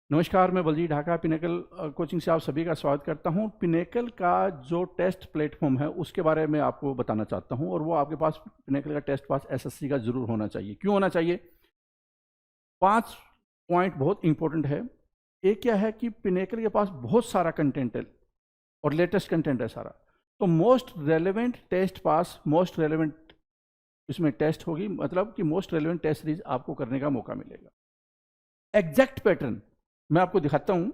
नमस्कार, मैं Baljeet Dhaka pinnacle coaching से आप सभी का स्वागत करता हूं। पिनेकल का जो टेस्ट प्लेटफॉर्म है उसके बारे में आपको बताना चाहता हूं, और वो आपके पास पिनेकल का टेस्ट पास एसएससी का जरूर होना चाहिए। क्यों होना चाहिए? 5 पॉइंट बहुत इंपॉर्टेंट है। एक क्या है कि पिनेकल के पास बहुत सारा कंटेंट है और लेटेस्ट कंटेंट है सारा। तो most relevant test pass, most relevant इसमें टेस्ट होगी, मतलब कि मोस्ट रेलेवेंट टेस्ट सीरीज आपको करने का मौका मिलेगा। एग्जैक्ट पैटर्न मैं आपको दिखाता हूं।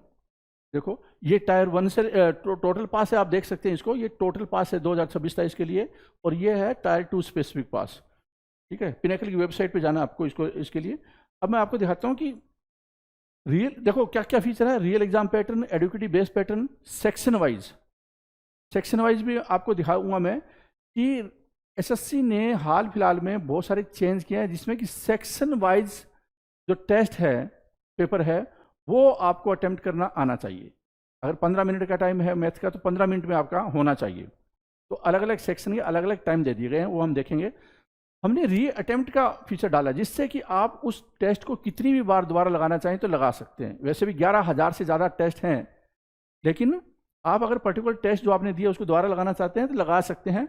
देखो, ये टायर 1 से टोटल पास है, आप देख सकते हैं इसको। ये टोटल पास है 2026-27 के लिए, और ये है टायर 2 स्पेसिफिक पास। ठीक है, पिनेकल की वेबसाइट पे जाना आपको इसको इसके लिए। अब मैं आपको दिखाता हूं कि रियल, देखो क्या क्या फीचर है। रियल एग्जाम पैटर्न, एडुकेटी बेस्ड पैटर्न, सेक्शन वाइज भी आपको दिखाऊंगा मैं कि एसएससी ने हाल फिलहाल में बहुत सारे चेंज किए हैं, जिसमें कि सेक्शन वाइज जो टेस्ट है, पेपर है, वो आपको अटेम्प्ट करना आना चाहिए। अगर 15 मिनट का टाइम है मैथ का, तो 15 मिनट में आपका होना चाहिए। तो अलग अलग सेक्शन के अलग अलग टाइम दे दिए गए हैं, वो हम देखेंगे। हमने री अटेम्प्ट का फीचर डाला, जिससे कि आप उस टेस्ट को कितनी भी बार दोबारा लगाना चाहें तो लगा सकते हैं। वैसे भी 11,000 से ज़्यादा टेस्ट हैं, लेकिन आप अगर पर्टिकुलर टेस्ट जो आपने दिया उसको दोबारा लगाना चाहते हैं तो लगा सकते हैं।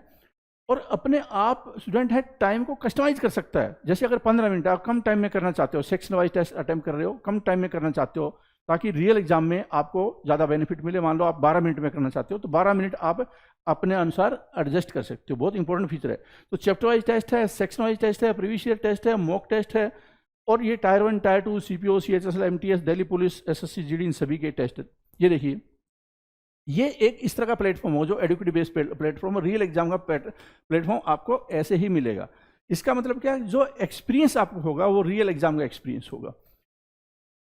और अपने आप स्टूडेंट है टाइम को कस्टमाइज कर सकता है। जैसे अगर 15 मिनट आप कम टाइम में करना चाहते हो, सेक्शन वाइज टेस्ट अटेम्प्ट कर रहे हो, कम टाइम में करना चाहते हो ताकि रियल एग्जाम में आपको ज़्यादा बेनिफिट मिले। मान लो आप 12 मिनट में करना चाहते हो, तो 12 मिनट आप अपने अनुसार एडजस्ट कर सकते हो। बहुत इंपॉर्टेंट फीचर है। तो चैप्टर वाइज टेस्ट है, सेक्शन वाइज टेस्ट है, प्रीवियस ईयर टेस्ट है, मॉक टेस्ट है, और ये tier 1, tier 2, CPO, CHSL, MTS, Delhi police, SSC, GD, इन सभी के टेस्ट। ये देखिए, ये एक इस तरह का प्लेटफॉर्म हो जो educative based platform, real exam का प्लेटफॉर्म आपको ऐसे ही मिलेगा। इसका मतलब क्या है? जो एक्सपीरियंस आपको होगा वो रियल एग्जाम का एक्सपीरियंस होगा।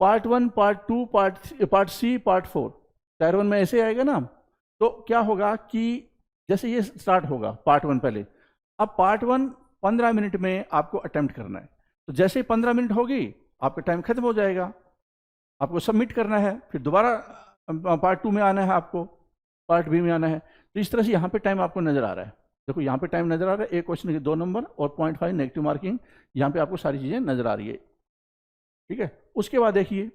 Part 1, part 2, part C, part 4 tier 1 में ऐसे आएगा ना। तो क्या होगा कि जैसे ये स्टार्ट होगा पार्ट 1 पहले, अब पार्ट 1 15 मिनट में आपको अटेम्प्ट करना है। तो जैसे ही 15 मिनट होगी आपका टाइम खत्म हो जाएगा, आपको सबमिट करना है, फिर दोबारा पार्ट 2 में आना है, आपको पार्ट बी में आना है। तो इस तरह से यहाँ पे टाइम आपको नजर आ रहा है। देखो यहाँ पे टाइम नजर आ रहा है, एक क्वेश्चन के 2 नंबर और 0.5 नेगेटिव मार्किंग, यहाँ पे आपको सारी चीजें नजर आ रही है। ठीक है, उसके बाद देखिए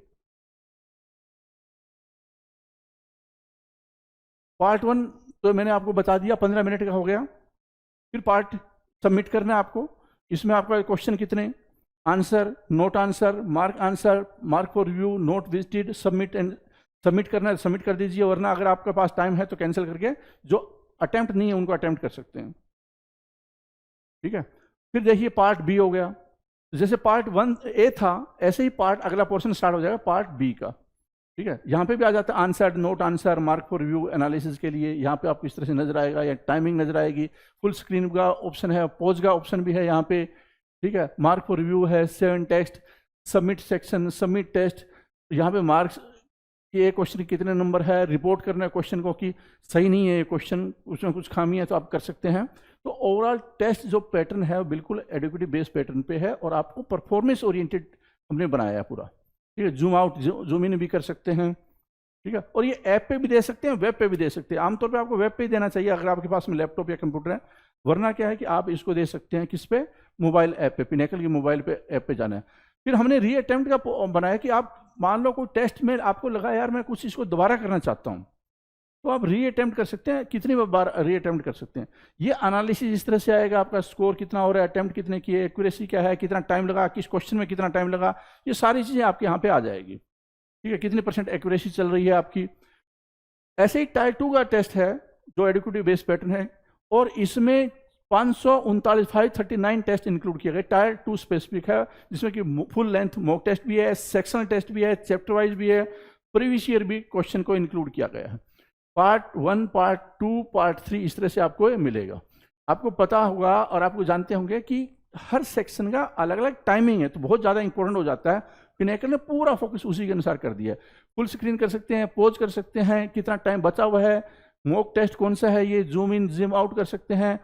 पार्ट 1 तो मैंने आपको बता दिया 15 मिनट का हो गया। फिर पार्ट सबमिट करना है आपको। इसमें आपका क्वेश्चन कितने, answer, note answer, mark for review, note visited, submit करना है, सबमिट कर दीजिए। वरना अगर आपके पास टाइम है तो कैंसिल करके जो अटेम्प्ट नहीं है उनको अटेम्प्ट कर सकते हैं। ठीक है, फिर देखिए पार्ट बी हो गया। जैसे पार्ट 1 ए था, ऐसे ही पार्ट अगला पोर्शन स्टार्ट हो जाएगा पार्ट बी का। ठीक है, यहाँ पे भी आ जाता है answer, note answer, mark for review, analysis के लिए। यहाँ पे आपको इस तरह से नजर आएगा, या टाइमिंग नजर आएगी, फुल स्क्रीन का ऑप्शन है, पॉज का ऑप्शन भी है यहाँ पे। ठीक है, मार्क फॉर रिव्यू है, 7 text, submit section, submit test. यहाँ पे मार्क्स कि ये क्वेश्चन कितने नंबर है, रिपोर्ट करना है क्वेश्चन को कि सही नहीं है ये क्वेश्चन, उसमें कुछ खामी है तो आप कर सकते हैं। तो ओवरऑल टेस्ट जो पैटर्न है वो बिल्कुल एडुकेटिव बेस्ड पैटर्न पे है, और आपको परफॉर्मेंस ओरिएंटेड हमने बनाया है पूरा। ठीक है, जूम आउट जूम इन भी कर सकते हैं। ठीक है, और ये ऐप पे भी दे सकते हैं, वेब पे भी दे सकते हैं। आमतौर पे आपको वेब पे ही देना चाहिए अगर आपके पास में लैपटॉप या कंप्यूटर है। वरना क्या है कि आप इसको दे सकते हैं किस पे, मोबाइल ऐप पे, पिनेकल की मोबाइल पे ऐप पे जाना है। फिर हमने री अटेम्प्ट का बनाया कि आप मान लो कोई टेस्ट में आपको लगा यार मैं कुछ इसको दोबारा करना चाहता हूँ, तो आप री अटेम्प्ट कर सकते हैं। कितनी बार री अटेम्प्ट कर सकते हैं। ये एनालिसिस इस तरह से आएगा, आपका स्कोर कितना हो रहा है, अटेम्प्ट कितने किए, एक्यूरेसी क्या है, कितना टाइम लगा, किस क्वेश्चन में कितना टाइम लगा, ये सारी चीज़ें आपके यहाँ पे आ जाएगी। ठीक है, कितनी % एक्यूरेसी चल रही है आपकी। ऐसे ही टायर 2 का टेस्ट है जो एडुकेटिव बेस्ड पैटर्न है, और इसमें 539 टेस्ट इंक्लूड किए गए। टायर 2 स्पेसिफिक है, जिसमें कि फुल लेंथ मॉक टेस्ट भी है, सेक्शनल टेस्ट भी है, चैप्टर वाइज भी है, प्रीवियस ईयर भी क्वेश्चन को इंक्लूड किया गया है। पार्ट 1, पार्ट 2, पार्ट 3 इस तरह से आपको ये मिलेगा। आपको पता होगा और आपको जानते होंगे कि हर सेक्शन का अलग अलग टाइमिंग है, तो बहुत ज़्यादा इंपॉर्टेंट हो जाता है। पिनेकल ने पूरा फोकस उसी के अनुसार कर दिया है। फुल स्क्रीन कर सकते हैं, पॉज कर सकते हैं, कितना टाइम बचा हुआ है, मॉक टेस्ट कौन सा है, ये जूम इन जूम आउट कर सकते हैं,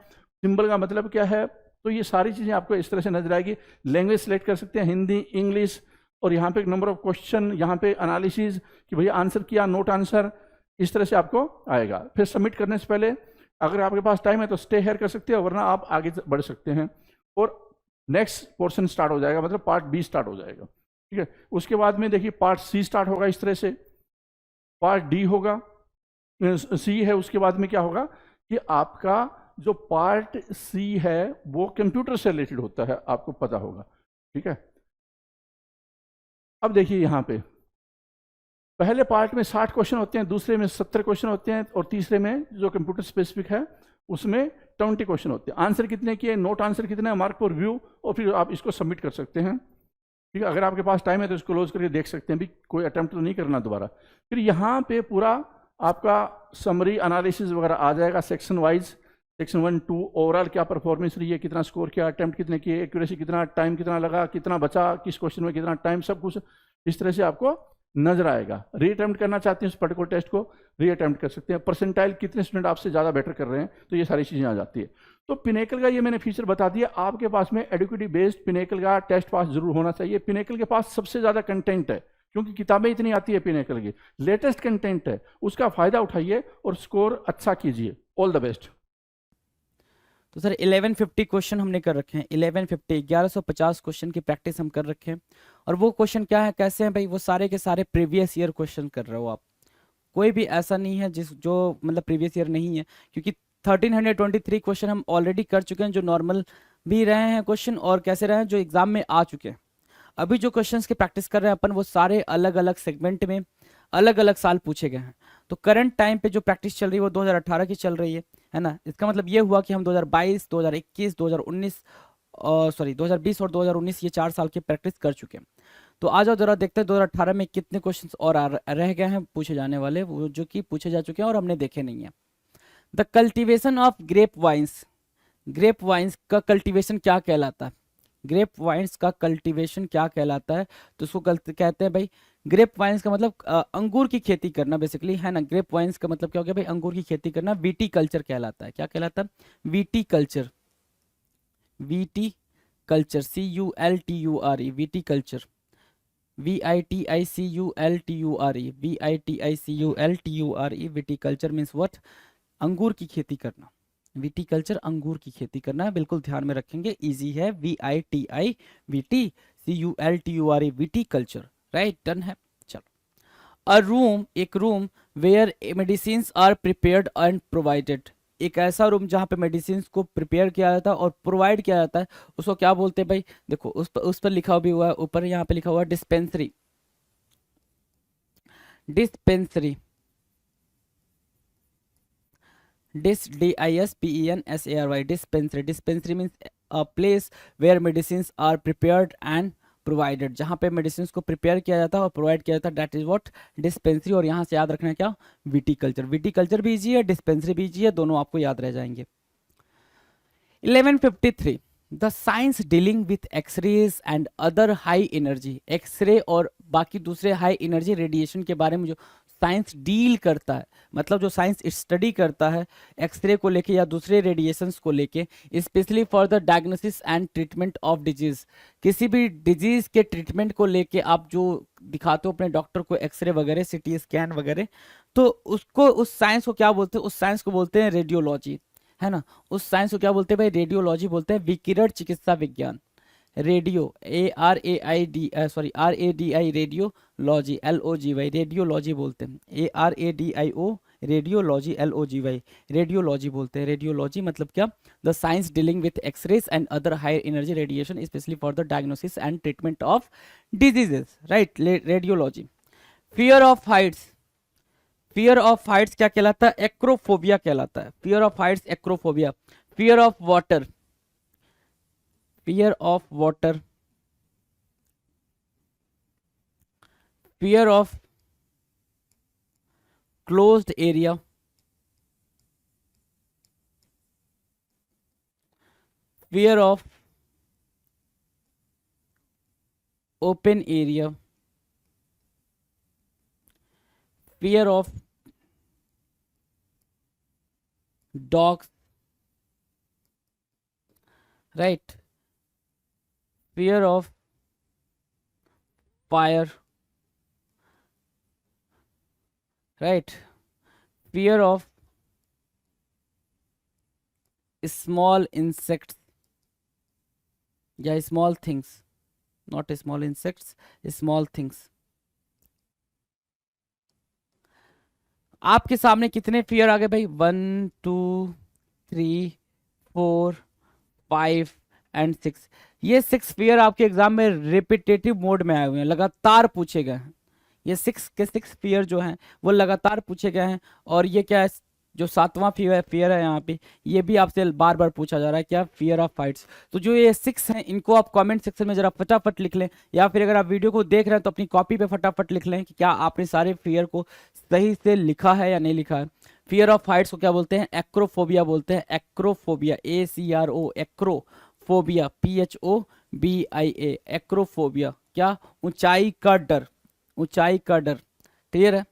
सिंबल का मतलब क्या है। तो ये सारी चीज़ें आपको इस तरह से नजर आएगी। लैंग्वेज सेलेक्ट कर सकते हैं, हिंदी, इंग्लिश, और यहाँ पे नंबर ऑफ क्वेश्चन, यहाँ पे एनालिसिस कि भैया आंसर किया, नोट आंसर, इस तरह से आपको आएगा। फिर सबमिट करने से पहले अगर आपके पास टाइम है तो स्टे हेयर कर सकते हैं, वरना आप आगे बढ़ सकते हैं और नेक्स्ट पोर्शन स्टार्ट हो जाएगा, मतलब पार्ट बी स्टार्ट हो जाएगा। ठीक है। उसके बाद में देखिए पार्ट सी स्टार्ट होगा इस तरह से, पार्ट डी होगा, सी है, उसके बाद में क्या होगा कि आपका जो पार्ट सी है वो कंप्यूटर से रिलेटेड होता है, आपको पता होगा। ठीक है। अब देखिए यहाँ पे पहले पार्ट में 60 क्वेश्चन होते हैं, दूसरे में 70 क्वेश्चन होते हैं, और तीसरे में जो कंप्यूटर स्पेसिफिक है उसमें 20 क्वेश्चन होते हैं। आंसर कितने किए, नोट आंसर कितने, मार्क पर व्यू, और फिर आप इसको सबमिट कर सकते हैं। ठीक है। अगर आपके पास टाइम है तो इसको क्लोज करके देख सकते हैं, भी कोई अटेम्प्ट तो नहीं करना दोबारा। फिर यहाँ पे पूरा आपका समरी एनालिसिस वगैरह आ जाएगा सेक्शन वाइज, सेक्शन 1 2 ओवरऑल क्या परफॉर्मेंस रही है, कितना स्कोर किया, अटेम्प्ट कितने किए, एक्यूरेसी कितना, टाइम कितना लगा, कितना बचा, किस क्वेश्चन में कितना टाइम, सब कुछ इस तरह से आपको नजर आएगा। री अटेम्प्ट करना चाहते हैं उस पर्टिकुलर टेस्ट को, री अटेम्प्ट कर सकते हैं। परसेंटाइल कितने स्टूडेंट आपसे ज़्यादा बेटर कर रहे हैं, तो ये सारी चीज़ें आ जाती है। तो पिनेकल का ये मैंने फीचर बता दिया। आपके पास में एडुकेटिव बेस्ड पिनेकल का टेस्ट पास जरूर होना चाहिए। पिनेकल के पास सबसे ज़्यादा कंटेंट है, क्योंकि किताबें इतनी आती है, पिनेकल की लेटेस्ट कंटेंट है, उसका फायदा उठाइए और स्कोर अच्छा कीजिए। All the best. तो सर 1150 क्वेश्चन हमने कर रखे हैं, 1150 क्वेश्चन की प्रैक्टिस हम कर रखे हैं। और वो क्वेश्चन क्या है, कैसे हैं भाई, वो सारे के सारे प्रीवियस ईयर क्वेश्चन कर रहे हो आप। कोई भी ऐसा नहीं है जो मतलब प्रीवियस ईयर नहीं है, क्योंकि 1323 क्वेश्चन हम ऑलरेडी कर चुके हैं, जो नॉर्मल भी रहे हैं क्वेश्चन और कैसे रहे हैं जो एग्जाम में आ चुके हैं। अभी जो क्वेश्चंस की प्रैक्टिस कर रहे हैं अपन, वो सारे अलग अलग सेगमेंट में अलग अलग साल पूछे गए हैं। तो करंट टाइम पे जो प्रैक्टिस चल रही है वो 2018 की चल रही है ना। इसका मतलब ये हुआ कि हम 2022, 2021, 2019 सॉरी 2020 और 2019 ये 4 साल की प्रैक्टिस कर चुके हैं। तो आ जाओ जरा देखते हैं 2018 में कितने क्वेश्चंस और रह गए हैं पूछे जाने वाले, वो जो कि पूछे जा चुके हैं और हमने देखे नहीं है। The cultivation of grape vines, grape vines का कल्टीवेशन क्या कहलाता है, ग्रेप वाइन्स का कल्टीवेशन क्या कहलाता है, तो उसको कहते हैं भाई ग्रेप वाइन्स का मतलब अंगूर की खेती करना बेसिकली, है ना। ग्रेप वाइन्स का मतलब क्या हो गया भाई, अंगूर की खेती करना, वीटी कल्चर कहलाता है। क्या कहलाता है, VT culture, VT culture, CULTURE, VT culture, VITICULTURE, VITICULTURE, VT culture means what, अंगूर की खेती करना। विटीकल्चर अंगूर की खेती करना है, बिल्कुल ध्यान में रखेंगे, इजी है। VITIVTCULTURE, विटीकल्चर, राइट, डन है। चलो, अ रूम, एक room where medicine are prepared and provided, एक ऐसा रूम जहाँ पे मेडिसिन को प्रिपेयर किया जाता है और प्रोवाइड किया जाता है, उसको क्या बोलते हैं भाई। देखो उस पर लिखा भी हुआ है ऊपर, यहाँ पे लिखा हुआ है dispensary, dispensary, DISPENSARY, dispensary, dispensary means a place where medicines are prepared and provided, जहाँ पे मेडिसिन को प्रिपेयर किया जाता है और प्रोवाइड किया जाता है, दैट इज व्हाट डिस्पेंसरी। और यहाँ से याद रखना है क्या, विटीकल्चर, विटीकल्चर भी इजी है, डिस्पेंसरी भी इजी है, दोनों आपको याद रह जाएंगे। 1153, the science dealing with X-rays and other high energy, X-ray और बाकी दूसरे हाई एनर्जी रेडिएशन के बारे में जो साइंस डील करता है, मतलब जो साइंस स्टडी करता है एक्सरे को लेके या दूसरे रेडिएशंस को लेके, specially for the diagnosis and treatment of disease, किसी भी डिजीज के ट्रीटमेंट को लेके आप जो दिखाते हो अपने डॉक्टर को एक्सरे वगैरह, CT स्कैन वगैरह, तो उसको, उस साइंस को क्या बोलते हैं, उस साइंस को बोलते हैं रेडियोलॉजी, है ना। उस साइंस को क्या बोलते हैं भाई, रेडियोलॉजी बोलते हैं, विकिरण चिकित्सा विज्ञान, radio RADI, radiology, LOGY, radiology बोलते हैं, ARADIO, रेडियोलॉजी, LOGY, रेडियोलॉजी बोलते हैं। रेडियोलॉजी मतलब क्या, the science dealing with X-rays and other higher energy radiation specially for the diagnosis and treatment of diseases, right, radiology. Fear of heights, fear of heights क्या कहलाता है, acrophobia कहलाता है, fear of heights acrophobia. Fear of water, fear of water, fear of closed area, fear of open area, fear of dogs, right, fear of fire, right, fear of small insects या small things, not small insects, small things. आपके सामने कितने fear आ गए भाई? 1 2 3 4 5 and 6। ये 6 fear आपके exam में repetitive mode में आए हुए हैं, लगातार पूछे गए हैं। ये 6 के 6 फियर जो हैं वो लगातार पूछे गए हैं। और ये क्या है, जो 7वां फियर है यहाँ पे, ये भी आपसे बार बार पूछा जा रहा है, क्या? Fear of Heights. तो जो ये 6 हैं इनको आप कमेंट सेक्शन में जरा फटाफट लिख लें, या फिर अगर आप वीडियो को देख रहे हैं तो अपनी कॉपी पे फटाफट लिख लें कि क्या आपने सारे फियर को सही से लिखा है या नहीं लिखा है। फियर ऑफ हाइट्स को क्या बोलते हैं? एक्रोफोबिया बोलते हैं। Acrophobia, ACRO, acrophobia, PHOBIA, acrophobia. क्या? ऊंचाई का डर, ऊंचाई का डर। क्लियर है?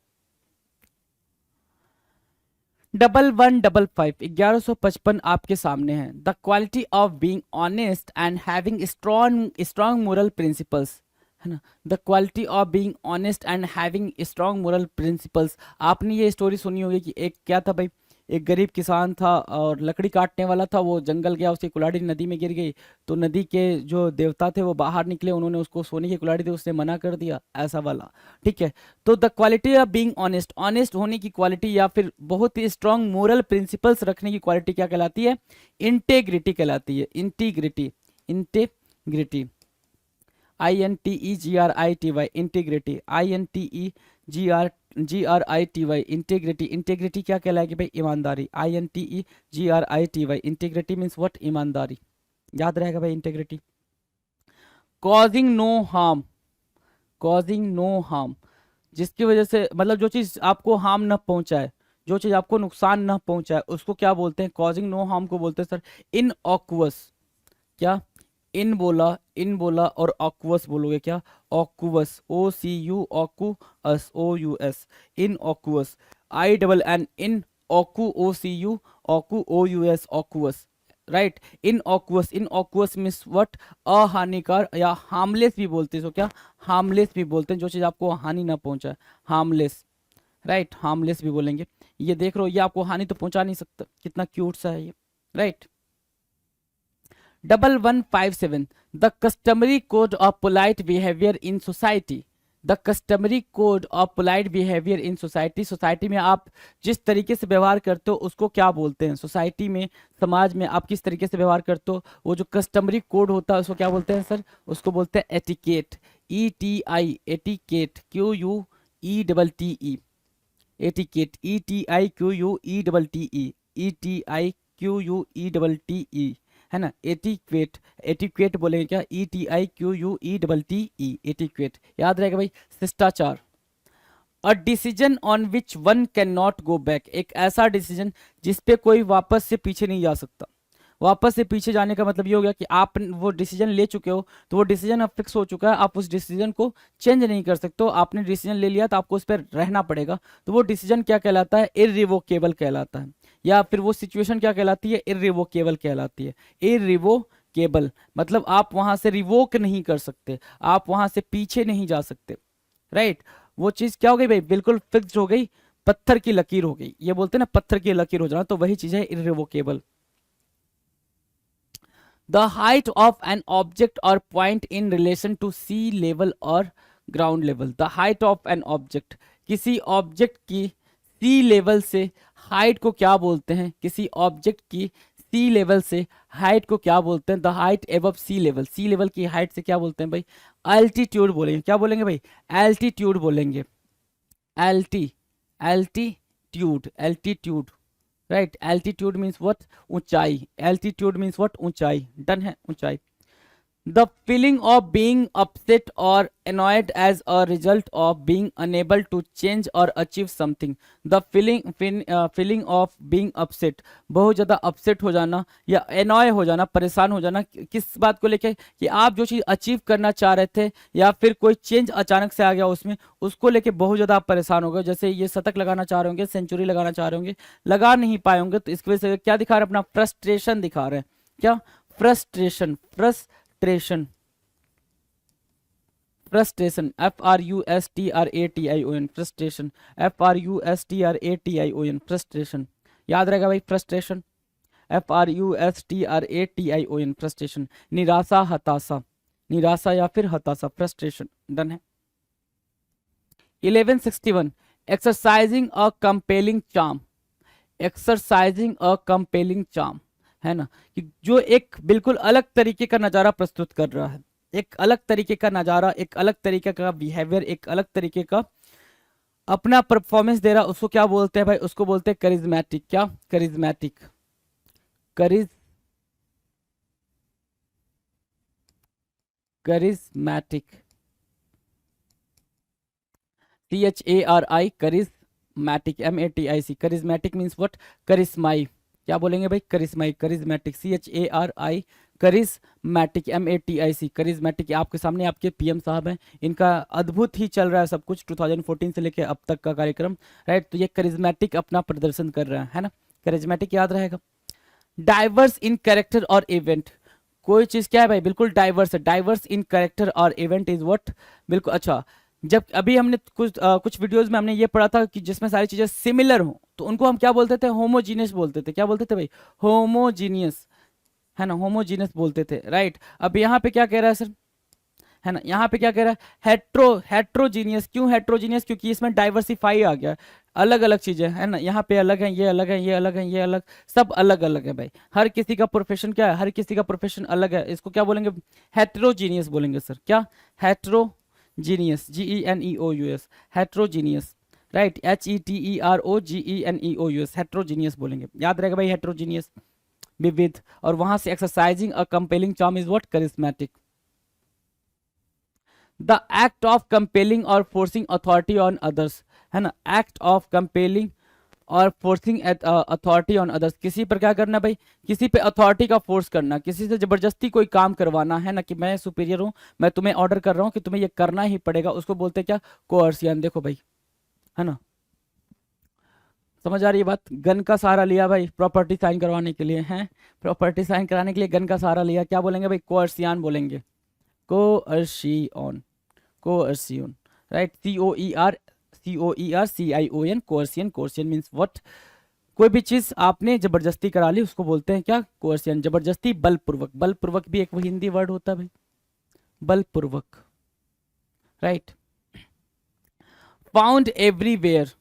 1155, 1155 आपके सामने है। The quality of being honest and having strong moral principles, है ना? The quality of being honest and having strong moral principles. आपने ये स्टोरी सुनी होगी कि एक क्या था भाई, एक गरीब किसान था और लकड़ी काटने वाला था, वो जंगल गया, उसकी कुल्हाड़ी नदी में गिर गई। तो नदी के जो देवता थे वो बाहर निकले, उन्होंने उसको सोने की कुल्हाड़ी दी, उसने मना कर दिया, ऐसा वाला। ठीक है, तो the quality of being honest, honest होने की क्वालिटी या फिर बहुत ही स्ट्रांग मोरल प्रिंसिपल्स रखने की क्वालिटी क्या कहलाती है? इंटेग्रिटी कहलाती है। Integrity, integrity, INTEGRITY, integrity, INTEGRITY, integrity. Integrity क्या कहलाएगी भाई? ईमानदारी। INTEGRITY, integrity means what? ईमानदारी। याद रहेगा भाई integrity. Causing no harm, causing no harm, जिसकी वजह से मतलब जो चीज आपको हार्म न पहुंचाए, जो चीज आपको नुकसान न पहुंचाए, उसको क्या बोलते हैं? कॉजिंग नो हार्म को बोलते हैं सर इनऑक्वस। क्या? इन बोला, इन बोला और ऑक्वस बोलोगे क्या? Ocuous, OCU, ocuous, OUS, innocuous. INN, in ocu, OCU, ocu, OUS, ocuous, right? Innocuous, innocuous means what? अहानिकार या हार्मलेस भी बोलते हैं। सो क्या? हार्मलेस भी बोलते हैं, जो चीज आपको हानि ना पहुंचाए, हार्मलेस, राइट? हार्मलेस भी बोलेंगे। ये देख रहे हो, ये आपको हानि तो पहुंचा नहीं सकता, कितना क्यूट सा है ये, right? 1157, the customary code of polite behaviour in society, the customary code of polite behaviour in society. Society में आप जिस तरीके से व्यवहार करते हो उसको क्या बोलते हैं? सोसाइटी में, समाज में आप किस तरीके से व्यवहार करते हो, वो जो कस्टमरी कोड होता है उसको क्या बोलते हैं सर? उसको बोलते हैं etiquette, ETI, etiquette, QUETTE, etiquette, ETIQUETTE, ETIQUETTE, है ना? एटिक्वेट, एटिक्वेट बोलेंगे क्या? ETIQUETTE, etiquette. याद रहेगा भाई। शिष्टाचार, a decision on which one can not go back, एक ऐसा डिसीजन जिसपे कोई वापस से पीछे नहीं जा सकता। वापस से पीछे जाने का मतलब ये हो गया कि आप वो डिसीजन ले चुके हो, तो वो डिसीजन अब फिक्स हो चुका है, आप उस डिसीजन को चेंज नहीं कर सकते हो। आपने डिसीजन ले लिया तो आपको उस पर रहना पड़ेगा। तो वो डिसीजन क्या कहलाता है? इररिवोकेबल कहलाता है। या फिर वो सिचुएशन क्या कहलाती है? इररिवोकेबल कहलाती है। इररिवोकेबल मतलब आप वहां से रिवोक नहीं कर सकते, आप वहां से पीछे नहीं जा सकते, राइट? वो चीज क्या हो गई भाई? बिल्कुल फिक्स्ड हो गई, पत्थर की लकीर हो गई। ये बोलते हैं ना पत्थर की लकीर हो जाना, तो वही चीज है irrevocable. The height of an object or point in relation to sea level or ground level, the height of an object, किसी ऑब्जेक्ट की सी लेवल से हाइट को क्या बोलते हैं? किसी ऑब्जेक्ट की सी लेवल से हाइट को क्या बोलते हैं? The height above sea level, sea level की हाइट से क्या बोलते हैं भाई? एल्टीट्यूड बोलेंगे। क्या बोलेंगे भाई? एल्टीट्यूड बोलेंगे। Altitude, altitude, right? Altitude means what? ऊंचाई। Altitude means what? ऊंचाई। डन है, ऊंचाई। The feeling of being upset और annoyed as a result of being unable to change or achieve something, the feeling of being upset, बहुत ज़्यादा upset हो जाना या annoy हो जाना, परेशान हो जाना किस बात को लेके? कि आप जो चीज़ अचीव करना चाह रहे थे या फिर कोई चेंज अचानक से आ गया उसमें, उसको लेके बहुत ज़्यादा आप परेशान हो गए। जैसे ये शतक लगाना चाह रहे होंगे, सेंचुरी लगाना चाह रहे होंगे, लगा नहीं पाए होंगे, तो इसकी वजह से क्या दिखा रहे हैं? अपना फ्रस्ट्रेशन दिखा रहे हैं। क्या? Frustration, frustration, frustration, FRUSTRATION, frustration, FRUSTRATION, frustration. याद रहेगा भाई फ्रस्ट्रेशन, FRUSTRATION, फ्रस्ट्रेशन। निराशा, हताशा, निराशा या फिर हताशा, फ्रस्ट्रेशन। डन है। 1161 एक्सरसाइजिंग अ कंपेलिंग चार्म, एक्सरसाइजिंग अ कंपेलिंग चार्म, है ना, कि जो एक बिल्कुल अलग तरीके का नज़ारा प्रस्तुत कर रहा है, एक अलग तरीके का नज़ारा, एक अलग तरीके का बिहेवियर, एक अलग तरीके का अपना परफॉर्मेंस दे रहा, उसको क्या बोलते हैं भाई? उसको बोलते हैं करिज्मेटिक। क्या? Charismatic. Charis charismatic, CHARI, charismatic, MATIC, charismatic means what? करिश्माई। क्या बोलेंगे भाई? करिश्माई, charismatic, CHARI, charismatic, MATIC, charismatic. आपके सामने आपके PM साहब हैं, इनका अद्भुत ही चल रहा है सब कुछ 2014 से लेके अब तक का कार्यक्रम, राइट? तो ये करिज्मेटिक अपना प्रदर्शन कर रहा है ना, करिज्मेटिक याद रहेगा। डाइवर्स इन कैरेक्टर और इवेंट, कोई चीज क्या है भाई? बिल्कुल डाइवर्स है, डाइवर्स इन कैरेक्टर और इवेंट इज व्हाट? बिल्कुल। अच्छा, जब अभी हमने कुछ वीडियोस में हमने ये पढ़ा था कि जिसमें सारी चीजें सिमिलर हो तो उनको हम क्या बोलते थे? होमोजीनियस बोलते थे। क्या बोलते थे भाई? होमोजीनियस, है ना, होमोजीनियस बोलते थे, राइट? अब यहाँ पे क्या कह रहा है सर, है ना, यहाँ पे क्या कह रहा है? हेट्रोजीनियस। क्यों हेट्रोजीनियस? क्योंकि इसमें डाइवर्सिफाई आ गया, अलग अलग चीजें, है ना, यहाँ पे अलग है, ये अलग है, ये अलग है, ये अलग, सब अलग अलग है भाई। हर किसी का प्रोफेशन क्या है? हर किसी का प्रोफेशन अलग है, इसको क्या बोलेंगे? हेट्रोजीनियस बोलेंगे सर। क्या? Heterogeneous, GENEOUS, heterogeneous, right? HETEROGENEOUS, heterogeneous बोलेंगे, याद रहेगा भाई, हेट्रोजीनियस, विविध। और वहां से exercising a compelling charm is what? Charismatic. The act of compelling और फोर्सिंग अथॉरिटी ऑन अदर्स, है ना, एक्ट ऑफ कंपेलिंग और फोर्सिंग अथॉरिटी ऑन अदर्स, किसी पर क्या करना भाई? किसी पे अथॉरिटी का फोर्स करना, किसी से जबरदस्ती कोई काम करवाना, है ना, कि मैं सुपीरियर हूं, मैं तुम्हें ऑर्डर कर रहा हूं कि तुम्हें ये करना ही पड़ेगा, उसको बोलते हैं क्या? कोअर्सियन। देखो भाई, है ना, समझ आ रही है बात? गन का सहारा लिया भाई प्रॉपर्टी साइन करवाने के लिए, है, प्रॉपर्टी साइन कराने के लिए गन का सहारा लिया, क्या बोलेंगे भाई? कोअर्सियन बोलेंगे, coercion, coercion, right? COERCION, coercion. Coercion means what? कोई भी चीज आपने जबरदस्ती करा ली उसको बोलते हैं क्या? कोअर्सियन। जबरदस्ती, बलपूर्वक, बलपूर्वक भी एक वो हिंदी वर्ड होता है भाई, बलपूर्वक, राइट? फाउंड एवरीवेयर,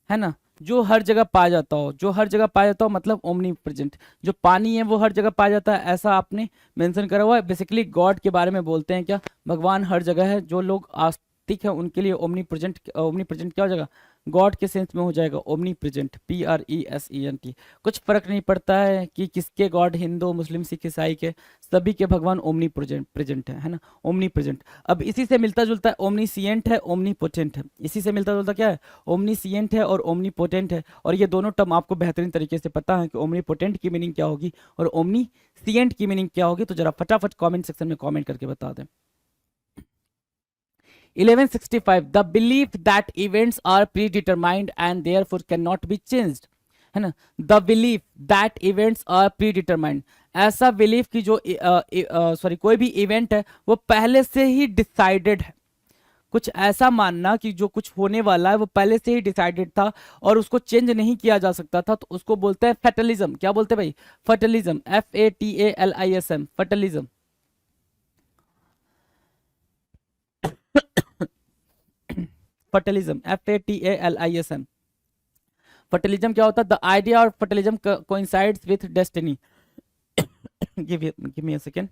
है ना, जो हर जगह पाया जाता हो, जो हर जगह पाया जाता हो मतलब ओमनी प्रेजेंट। जो पानी है वो हर जगह पाया जाता है, ऐसा आपने मेंशन करा हुआ है। बेसिकली गॉड के बारे में बोलते हैं क्या? भगवान हर जगह है, जो लोग आस्तिक है उनके लिए ओमनी प्रेजेंट, ओमनी प्रेजेंट क्या हो जाएगा? गॉड के सेंस में हो जाएगा ओमनी प्रेजेंट, PRESENT। कुछ फर्क नहीं पड़ता है कि किसके गॉड, हिंदू, मुस्लिम, सिख, ईसाई के, सभी के भगवान ओमनी प्रेजेंट, प्रेजेंट है ना, ओमनी प्रेजेंट। अब इसी से मिलता जुलता है ओमनीसिएंट है, ओमनीपोटेंट है, इसी से मिलता जुलता क्या है? ओमनीसिएंट है और ओमनीपोटेंट है। और ये दोनों टर्म आपको बेहतरीन तरीके से पता है कि ओमनीपोटेंट की मीनिंग क्या होगी और ओमनीसिएंट की मीनिंग क्या होगी, तो जरा फटाफट कमेंट सेक्शन में कमेंट करके बता दें। 1165 the belief that events are predetermined and therefore can not be changed, है ना, the belief that events are predetermined, ऐसा बिलीफ की जो सॉरी कोई भी इवेंट है वो पहले से ही डिसाइडेड है। कुछ ऐसा मानना कि जो कुछ होने वाला है वो पहले से ही डिसाइडेड था और उसको चेंज नहीं किया जा सकता था, तो उसको बोलते हैं फैटलिज्म। क्या बोलते हैं भाई? फैटलिज्म, FATALISM, फैटलिज्म। फर्टिलिज्म, FATALISM। फर्टिलिज्म क्या होता है? The idea of fatalism coincides with destiny. Give me a second.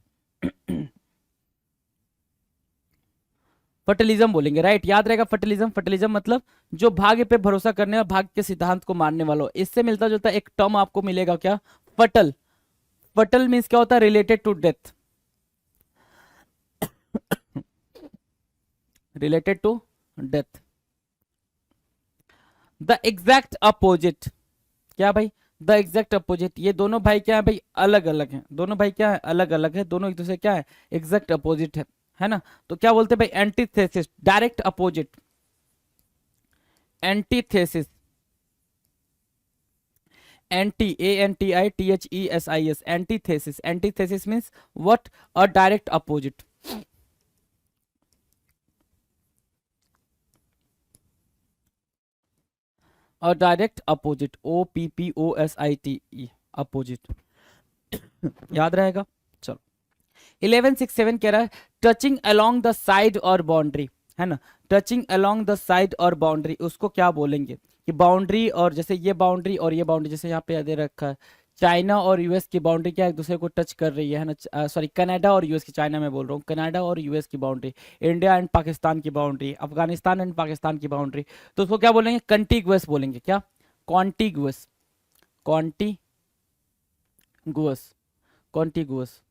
Fatalism बोलेंगे, राइट? याद रहेगा फर्टिलिज्म। फर्टिलिज्म मतलब जो भाग्य पे भरोसा करने और भाग्य के सिद्धांत को मानने वालों। इससे मिलता जुलता एक टर्म आपको मिलेगा क्या? फटल। फटल मीन्स क्या होता है? Related to death, related to death. The exact opposite, क्या भाई? The exact opposite. ये दोनों भाई क्या है भाई? अलग अलग हैं, दोनों भाई क्या है? अलग अलग है, दोनों एक दूसरे क्या है? एग्जैक्ट अपोजिट है ना। तो क्या बोलते हैं भाई? Antithesis, direct opposite, antithesis, anti, ANTITHESIS, antithesis. Antithesis means what? A direct opposite. A direct opposite, OPPOSITE, opposite. याद रहेगा? चलो 1167 कह रहा है टचिंग अलोंग द साइड और बाउंड्री, है ना, टचिंग अलोंग द साइड और बाउंड्री, उसको क्या बोलेंगे कि बाउंड्री, और जैसे ये बाउंड्री और ये बाउंड्री, जैसे यहाँ पे दे रखा है चाइना और यूएस की बाउंड्री क्या एक दूसरे को टच कर रही है ना, सॉरी कनाडा और यूएस की, चाइना में बोल रहा हूँ, कनाडा और यूएस की बाउंड्री, इंडिया एंड पाकिस्तान की बाउंड्री, अफगानिस्तान एंड पाकिस्तान की बाउंड्री, तो उसको क्या बोलेंगे, कंटिगुअस बोलेंगे, क्या, contiguous, contiguous, contiguous,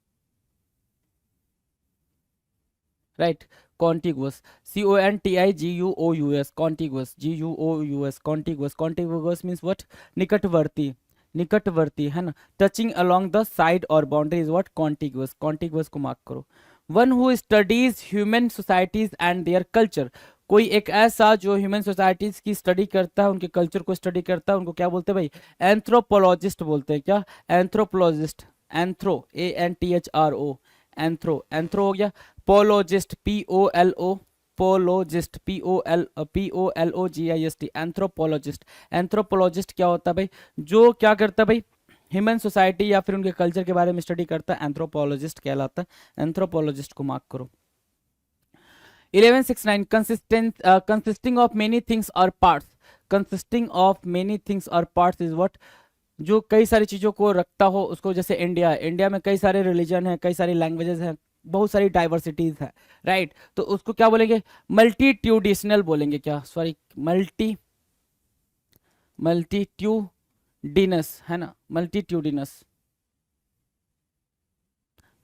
right, contiguous, CONTIGUOUS, contiguous, GUOUS, contiguous, contiguous means what, निकटवर्ती, निकटवर्ती, है ना, टचिंग अलोंग द साइड और boundary is what, contiguous, contiguous को मार्क करो। One who studies human societies and their culture, कोई एक ऐसा जो ह्यूमन सोसाइटीज की स्टडी करता है, उनके कल्चर को स्टडी करता है, उनको क्या बोलते हैं भाई, एंथ्रोपोलॉजिस्ट बोलते हैं, क्या, anthropologist, anthro, ANTHRO, anthro, anthro हो गया, पोलोजिस्ट, POLO, पोलोजिस्ट, POLOGIST, एंथ्रोपोलॉजिस्ट, एंथ्रोपोलॉजिस्ट क्या होता है भाई, जो क्या करता है भाई, ह्यूमन सोसाइटी या फिर उनके कल्चर के बारे में स्टडी करता है, एंथ्रोपोलॉजिस्ट कहलाता है, एंथ्रोपोलॉजिस्ट को मार्क करो। 1169 कंसिस्टिंग ऑफ मेनी थिंग्स और parts, consisting of many things और पार्ट्स इज व्हाट, जो कई सारी चीजों को रखता हो उसको, जैसे इंडिया है, इंडिया में कई सारे रिलीजन है, कई सारी लैंग्वेजेस हैं, बहुत सारी डाइवर्सिटीज है, राइट, तो उसको क्या बोलेंगे, मल्टीट्यूडिशनल बोलेंगे, क्या, सॉरी, मल्टीट्यूडिनस, है ना, मल्टीट्यूडिनस,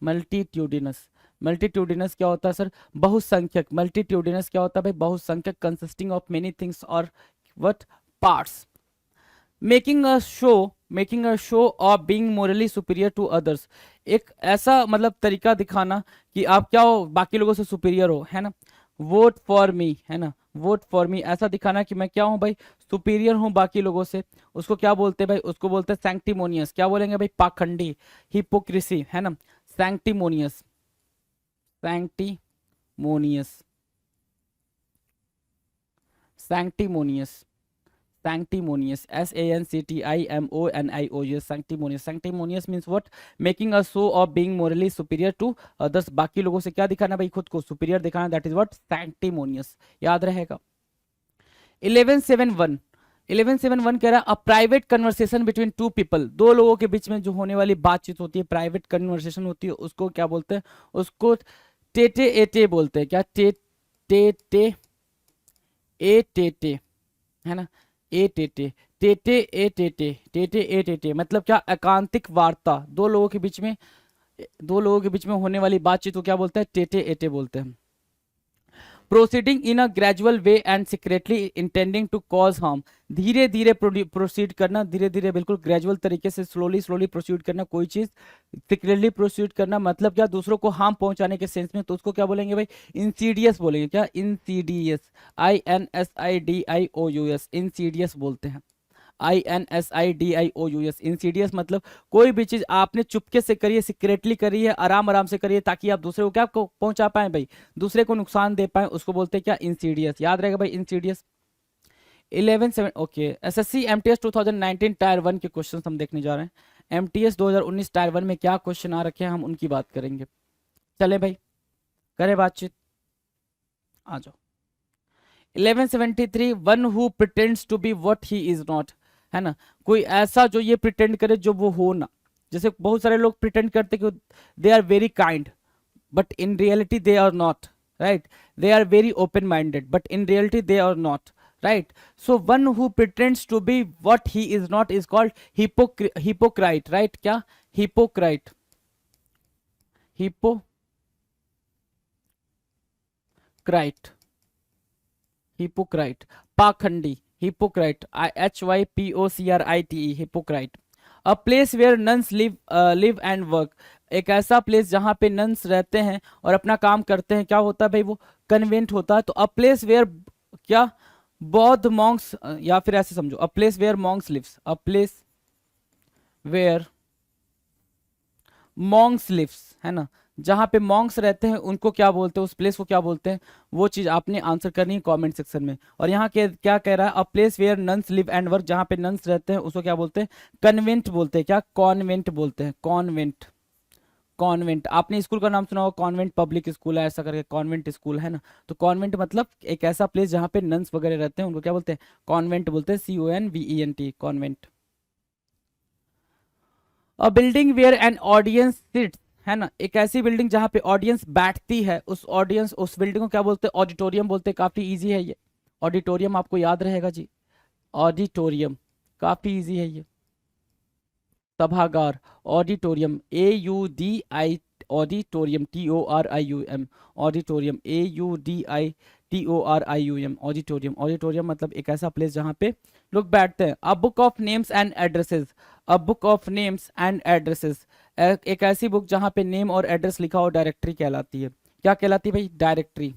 मल्टीट्यूडिनस, मल्टीट्यूडिनस क्या होता है सर, बहुसंख्यक, मल्टीट्यूडिनस क्या होता है भाई, बहुसंख्यक, कंसिस्टिंग ऑफ मेनी थिंग्स और what, parts, making a show of being morally superior to others, एक ऐसा मतलब तरीका दिखाना कि आप क्या हो, बाकी लोगों से सुपीरियर हो, है ना, वोट फॉर मी, है ना, वोट फॉर मी, ऐसा दिखाना कि मैं क्या हूं भाई, सुपीरियर हूं बाकी लोगों से, उसको क्या बोलते हैं भाई, उसको बोलते हैं सैंक्टिमोनियस, क्या बोलेंगे भाई, पाखंडी, हिपोक्रेसी, है ना, सैंक्टिमोनियस, सैंक्टिमोनियस, सैंक्टिमोनियस, sanctimonious, SANCTIMONIOUS, sanctimonious, sanctimonious means what, making a show of being morally superior to others, बाकी लोगों से क्या दिखाना भाई, खुद को सुपीरियर दिखाना, that is what, sanctimonious, याद रहेगा। 1171 1171 कह रहा है a private conversation between two people, दो लोगों के बीच में जो होने वाली बातचीत होती है, प्राइवेट कन्वर्सेशन होती है, उसको क्या बोलते हैं, उसको टेटे एटे बोलते हैं, क्या, टेटे एटेटे, है ना, ए टेटे, टेटे ए टेटे, टेटे ए टेटे मतलब क्या, एकांतिक वार्ता, दो लोगों के बीच में होने वाली बातचीत को क्या बोलते हैं, टेटे एटे बोलते हैं। Proceeding in a gradual way and secretly intending to cause harm, धीरे धीरे प्रोसीड करना, धीरे धीरे बिल्कुल ग्रेजुअल तरीके से स्लोली स्लोली प्रोसीड करना, कोई चीज सीक्रेटली प्रोसीड करना मतलब क्या, दूसरों को हार्म पहुंचाने के सेंस में, तो उसको क्या बोलेंगे भाई, इंसीडियस बोलेंगे, क्या, इंसीडियस, INSIDIOUS, इंसीडियस बोलते हैं, INSIDIOUS, इंसीडियस मतलब कोई भी चीज आपने चुपके से करी है, सीक्रेटली करी है, आराम आराम से करी है, ताकि आप दूसरे को क्या पहुंचा पाए भाई, दूसरे को नुकसान दे पाए, उसको बोलते हैं क्या, इंसीडियस, याद रहेगा भाई, Insidious. 11 okay, SSC MTS 2019 tyre 1 के क्वेश्चन हम देखने जा रहे हैं, MTS 2019 टायर 1 में क्या क्वेश्चन आ रखे हैं, हम उनकी बात करेंगे, चले भाई करें बातचीत, आ जाओ। 1173 one who pretends to be what he is not, है ना, कोई ऐसा जो ये प्रिटेंड करे जो वो हो ना, जैसे बहुत सारे लोग प्रिटेंड करते कि they are very kind but in reality they are not, right, they are very open minded but in reality they are not, right, so one who pretends to be what he is not is called hypocrite, right, क्या, hypocrite, hypocrite, hypocrite, पाखंडी, hypocrite, HYPOCRITE, hypocrite. A place where nuns live and work, एक ऐसा place जहां पे nuns रहते हैं और अपना काम करते हैं, क्या होता है भाई, वो कन्वेंट होता है, तो अ प्लेस वेयर क्या, बौद्ध मॉन्क्स, या फिर ऐसे समझो, a place where monks lives, a place where monks lives, है ना, जहां पे मॉन्क्स रहते हैं उनको क्या बोलते हैं, उस प्लेस को क्या बोलते हैं, वो चीज आपने आंसर करनी है कमेंट सेक्शन में। और यहाँ के क्या कह रहा है, a place where nuns live and work, जहां पे नन्स रहते हैं उसको क्या बोलते हैं, कन्वेंट बोलते हैं, क्या, कॉन्वेंट बोलते हैं, कॉन्वेंट, कॉन्वेंट, आपने स्कूल का नाम सुना होगा, कॉन्वेंट पब्लिक स्कूल है ऐसा करके, कॉन्वेंट स्कूल है ना। तो कॉन्वेंट मतलब एक ऐसा प्लेस जहाँ पे नन्स वगैरह रहते हैं, उनको क्या बोलते हैं, कॉन्वेंट बोलते हैं, CONVENT, convent. A building where an audience sits, है ना, एक ऐसी बिल्डिंग जहाँ पे ऑडियंस बैठती है, उस ऑडियंस, उस बिल्डिंग को क्या बोलते हैं, ऑडिटोरियम बोलते हैं। काफी इजी है ये, ऑडिटोरियम आपको याद रहेगा जी, ऑडिटोरियम, काफी इजी है ये। सभागार, auditorium, AUDI, auditorium, TORIUM, auditorium, AUDITORIUM, auditorium. Auditorium मतलब एक ऐसा प्लेस जहाँ पे लोग बैठते हैं। A book of names and addresses, a book of names and addresses, एक ऐसी बुक जहाँ पे नेम और एड्रेस लिखा हो, डायरेक्टरी कहलाती है। क्या कहलाती है भाई, डायरेक्टरी।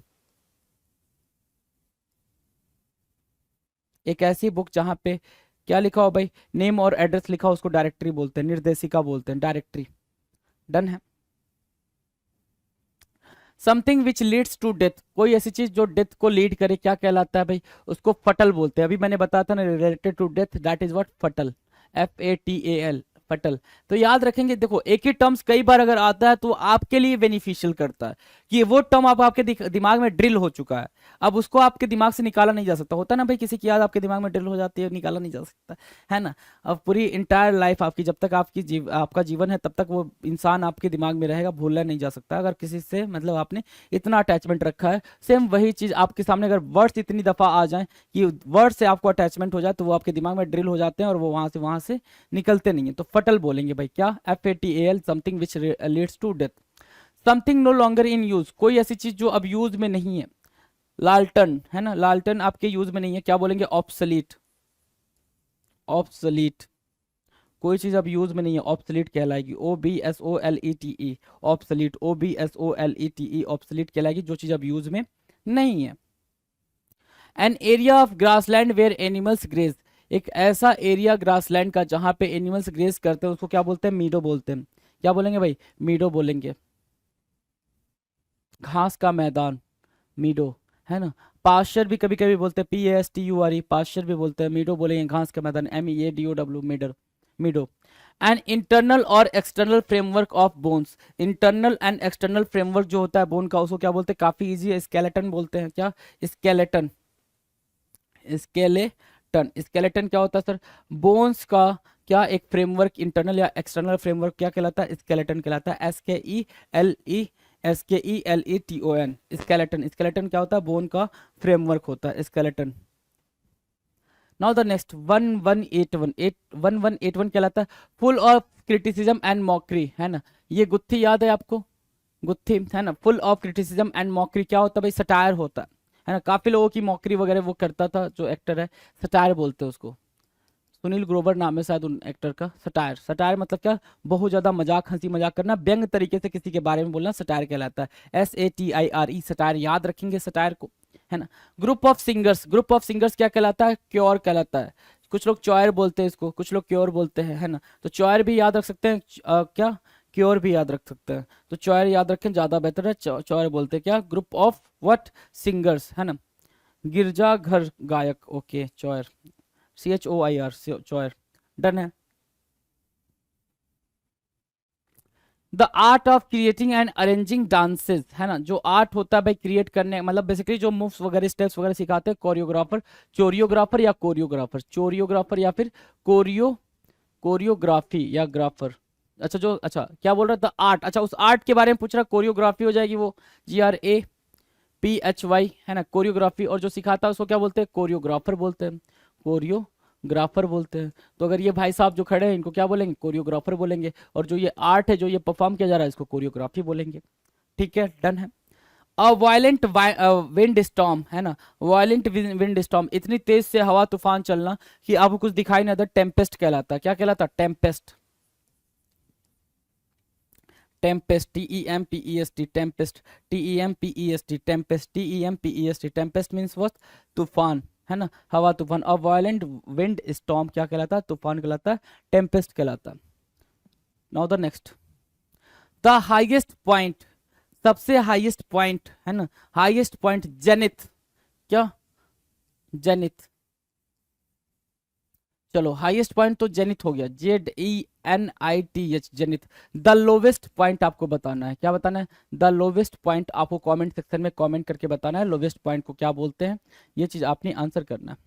एक ऐसी बुक जहाँ पे क्या लिखा हो भाई, नेम और एड्रेस लिखा हो, उसको डायरेक्टरी बोलते हैं, निर्देशिका बोलते हैं, डायरेक्टरी। डन है। Something which leads to death, कोई ऐसी चीज जो डेथ को लीड करे, क्या कहलाता है भाई, उसको फटल बोलते हैं। अभी मैंने बताया था ना, related to death, that is what, fatal, FATAL, फटल। तो याद रखेंगे, देखो एक ही टर्म्स कई बार अगर आता है तो आपके लिए बेनिफिशियल करता है कि वो टर्म आप आपके दिमाग में ड्रिल हो चुका है, अब उसको आपके दिमाग से निकाला नहीं जा सकता। होता है ना भाई, किसी की याद आपके दिमाग में ड्रिल हो जाती है, निकाला नहीं जा सकता, है ना। अब पूरी इंटायर लाइफ आपकी, जब तक आपका जीवन है तब तक वो इंसान आपके दिमाग में रहेगा, भूला नहीं जा सकता। अगर किसी से मतलब आपने इतना अटैचमेंट रखा है, सेम वही चीज आपके सामने अगर वर्ड्स इतनी दफा आ जाए कि वर्ड से आपको अटैचमेंट हो जाए, तो वो आपके दिमाग में ड्रिल हो जाते हैं और वो वहां से निकलते नहीं है। तो फटल बोलेंगे भाई, क्या, FATAL, something which leads to death. Something no longer in use, कोई ऐसी चीज जो अब यूज में नहीं है। लालटन, है ना, लालटन आपके यूज में नहीं है, क्या बोलेंगे, ऑब्सलीट, ऑब्सलीट। कोई चीज अब यूज में नहीं है, ऑब्सलीट कहलाएगी, OBSOLETE, ऑब्सलीट, OBSOLETE, ऑब्सलीट कहलाएगी, जो चीज अब यूज में नहीं है। An area of grassland where animals graze, एक ऐसा एरिया ग्रासलैंड का जहां पे एनिमल्स ग्रेज करते हैं, उसको क्या बोलते हैं, मीडो बोलते हैं। क्या बोलेंगे भाई, मीडो बोलेंगे। घास का मैदान, मीडो, है ना। पास्चर भी कभी कभी बोलते हैं, PASTURE, पास्चर भी बोलते हैं, मीडो बोलेंगे, घास का मैदान, MEADOW, मीडर, मीडो। एंड इंटरनल और external framework of bones, internal and external framework जो होता है बोन का, उसको क्या बोलते हैं, काफी इजी है, स्केलेटन बोलते हैं। क्या, स्केलेटन, स्केलेटन, स्केलेटन क्या होता है सर, बोन्स का क्या एक फ्रेमवर्क, इंटरनल या एक्सटर्नल फ्रेमवर्क क्या कहलाता है, स्केलेटन कहलाता है, SKELETON, स्केलेटन। स्केलेटन क्या होता है, बोन का फ्रेमवर्क होता है, स्केलेटन। नाउ द नेक्स्ट 1181 कहलाता है full of criticism and mockery, है ना। ये गुत्थी याद है आपको, गुत्थी, है ना। Full of criticism and mockery क्या होता है भाई, सटायर होता है ना। काफी लोगों की मॉकरी वगैरह वो करता था, जो एक्टर है, सटायर बोलते हैं उसको। सुनील ग्रोवर नाम है शायद उन एक्टर का। सटायर, सटायर मतलब क्या, बहुत ज्यादा मजाक, हंसी मजाक करना, व्यंग तरीके से किसी के बारे में बोलना, सटायर कहलाता है, SATIRE, सटायर। याद रखेंगे सटायर को, है ना। Group of singers, group of singers क्या कहलाता है, क्योर कहलाता है। कुछ लोग चॉयर बोलते हैं इसको, कुछ लोग क्योर बोलते हैं, है ना। तो चॉयर भी याद रख सकते हैं, क्या, क्योर भी याद रख सकते हैं। तो चॉयर याद रखें, ज्यादा बेहतर है, चॉयर बोलते हैं क्या, ग्रुप ऑफ व्हाट, सिंगर्स, है ना। गिरजा घर गायक, ओके, चॉयर, CHOIR, चॉयर। डन है। The art of creating and arranging dances, है ना। जो आर्ट होता है भाई क्रिएट करने, मतलब बेसिकली जो मूव्स वगैरह, स्टेप्स वगैरह सिखाते हैं, कोरियोग्राफर, चोरियोग्राफर या कोरियोग्राफर, चोरियोग्राफर या फिर कोरियोग्राफी या ग्राफर। अच्छा, जो, अच्छा क्या बोल रहा था, आर्ट, अच्छा उस आर्ट के बारे में पूछ रहा, कोरियोग्राफी हो जाएगी वो, GRAPHY, है ना, कोरियोग्राफी। और जो सिखाता है उसको क्या बोलते हैं, कोरियोग्राफर बोलते हैं, कोरियोग्राफर बोलते हैं। तो अगर ये भाई साहब जो खड़े हैं, इनको क्या बोलेंगे, कोरियोग्राफर बोलेंगे। और जो ये आर्ट है, जो ये परफॉर्म किया जा रहा है, इसको कोरियोग्राफी बोलेंगे। ठीक है, डन है। अ वायलेंट विंड स्टॉर्म, है ना, वायलेंट विंड स्टॉर्म, इतनी तेज से हवा तूफान चलना कि आपको कुछ दिखाई नहीं देता, टेम्पेस्ट कहलाता है। क्या कहलाता, Tempest, Tempest, TEMPEST, Tempest, TEMPEST, Tempest, TEMPEST, Tempest means what, तूफान, है ना, हवा तूफान। और वायलेंट विंड स्टॉर्म क्या कहलाता है, तूफान कहलाता है, टेम्पेस्ट कहलाता है। Now the next, the highest point, सबसे हाईएस्ट पॉइंट, है ना, हाईएस्ट पॉइंट, जेनिथ, क्या, जेनिथ, चलो हाईएस्ट पॉइंट तो जेनिथ हो गया, JENITH zenith. The lowest point आपको बताना है, क्या बताना है? द लोवेस्ट पॉइंट आपको कमेंट सेक्शन में कमेंट करके बताना है, लोवेस्ट पॉइंट को क्या बोलते हैं, ये चीज आपने आंसर करना है।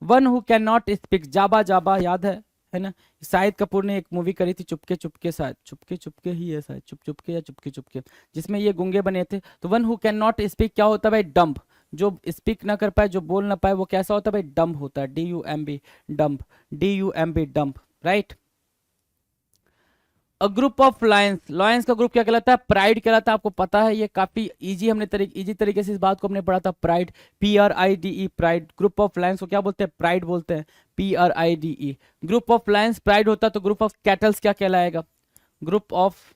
One who can not speak, जाबा जाबा याद है ना? शाहिद कपूर ने एक मूवी करी थी चुपके चुपके, शायद चुपके चुपके ही है, शायद चुप चुपके या चुपके चुपके, जिसमें ये गूंगे बने थे। तो one who can not speak क्या होता है भाई? डम्ब। जो स्पीक ना कर पाए, जो बोल ना पाए, वो कैसा होता है भाई? डम्ब होता है, DUMB dumb, DUMB dumb, right. A group of Lions, Lions का ग्रुप क्या कहलाता है? प्राइड कहलाता है। आपको पता है, ये काफी इजी, हमने इजी तरीके से इस बात को हमने पढ़ा था, pride, PRIDE pride. Group of lions को क्या बोलते हैं? प्राइड बोलते हैं, PRIDE। Group of lions pride होता है, तो ग्रुप ऑफ कैटल्स क्या कहलाएगा? Group of